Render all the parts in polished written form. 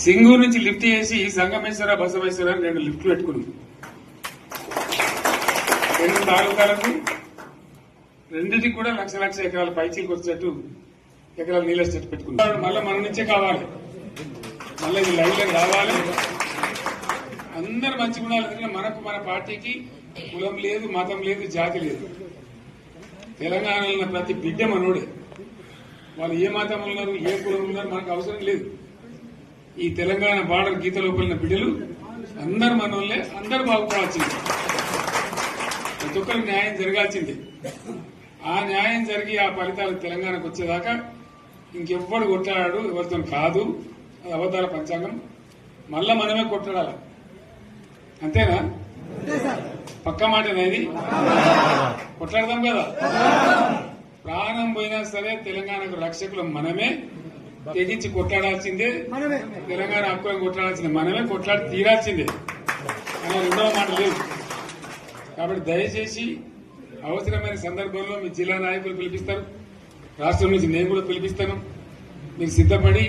సింగూరు నుంచి లిఫ్ట్ చేసి సంగమేశ్వర బసవేశ్వర అని 2 లిఫ్ట్లు పెట్టుకున్నాం. 2 తాలూకాలకు రెండింటికి కూడా లక్ష ఎకరాల పైచీలకు వచ్చేట్టు ఎకరాల నీళ్ళ చెట్టు పెట్టుకున్నాం. మళ్ళీ మన నుంచే కావాలి, మళ్ళీ ఇది లైన్లో రావాలి. అందరు మంచిగా ఉండాలి. ఎందుకంటే మనకు మన పార్టీకి కులం లేదు, మతం లేదు, జాతి లేదు. తెలంగాణలో ఉన్న ప్రతి బిడ్డ మనోడే. వాళ్ళు ఏ మతం ఉన్నారు, ఏ కులం ఉన్నారు మనకు అవసరం లేదు. ఈ తెలంగాణ బార్డర్ గీత లోపలిన బిడ్డలు అందరు మనోళ్ళే, అందరు బాగుపడాల్సిందే. ప్రతి ఒక్కరికి న్యాయం జరగాల్సిందే. ఆ న్యాయం జరిగి ఆ ఫలితాలు తెలంగాణకు వచ్చేదాకా ఇంకెవ్వడు కొట్లాడాడు, ఎవరితో కాదు. అది అబద్దాల పంచాంగం. మళ్ళా మనమే కొట్లాడాలి. అంతేనా? పక్క మాట అనేది కొట్లాడదాం కదా. ప్రాణం పోయినా సరే తెలంగాణకు రక్షకులు మనమే. తెగించి కొట్లాడాల్సిందే. తెలంగాణ హక్కులను కొట్లాడాల్సిందే. మనమే కొట్లాడి తీరాల్సిందే. అనే రెండవ మాట లేదు. కాబట్టి దయచేసి అవసరమైన సందర్భంలో మీ జిల్లా నాయకులు పిలిపిస్తారు, రాష్ట్రం నుంచి నేను కూడా పిలిపిస్తాను. మీరు సిద్దపడి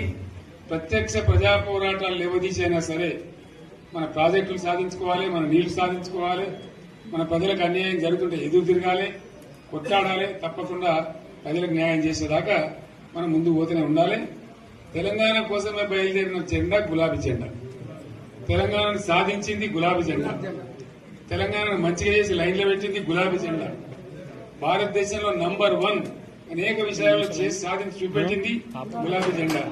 ప్రత్యక్ష ప్రజా పోరాటాలు లేవదీసైనా సరే మన ప్రాజెక్టులు సాధించుకోవాలి, మన నీళ్లు సాధించుకోవాలి, మన ప్రజలకు అన్యాయం జరుగుతుంటే ఎదురు తిరగాలి, కొట్లాడాలి. తప్పకుండా ప్రజలకు న్యాయం చేసేదాకా మనం ముందు పోతూనే ఉండాలి. తెలంగాణ కోసమే బయలుదేరిన జెండా గులాబీ జెండా. తెలంగాణను సాధించింది గులాబీ జెండా. తెలంగాణను మంచిగా చేసి లైన్లో పెట్టింది గులాబీ జెండా. భారతదేశంలో నంబర్ 1 అనేక విషయాల్లో చేసి సాధించి చూపెట్టింది గులాబీ జెండా.